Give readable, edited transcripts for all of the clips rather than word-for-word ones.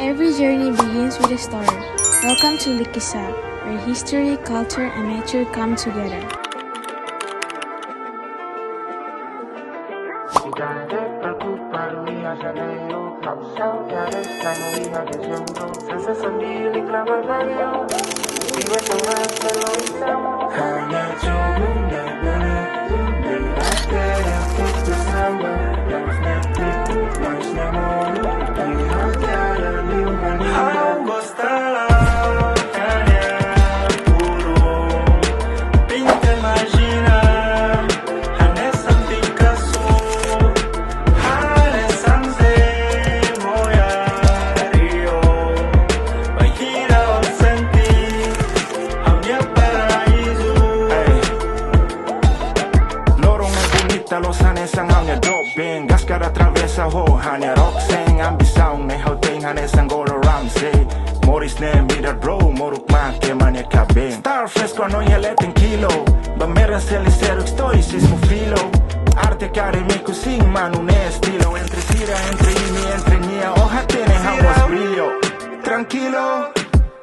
Every journey begins with a story. Welcome to Liquica, where history, culture, and nature come together. Los hanes ang hangya doping gas kada travesa ho hanya roxeng ambisaung ne houting hanes ang go around say Morris ne midar bro moruk ma que mania cabeng Starfresh con oia letten kilo ba mera celicero estoy sismo filo arte académico sin manu ne estilo entre tira entre imi entre nia hoja tiene aguas brillo tranquilo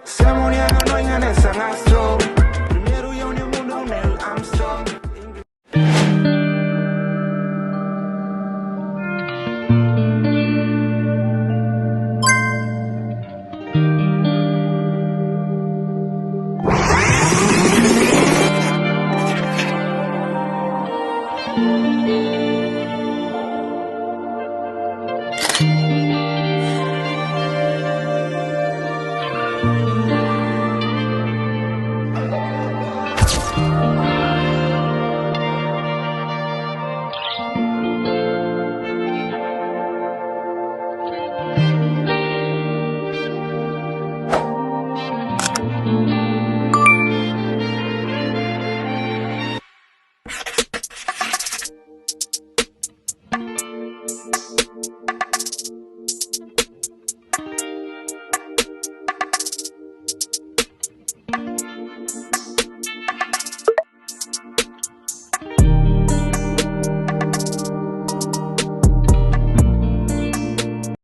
se monia no en hanes ang astro primero yo ni mundo nel Armstrong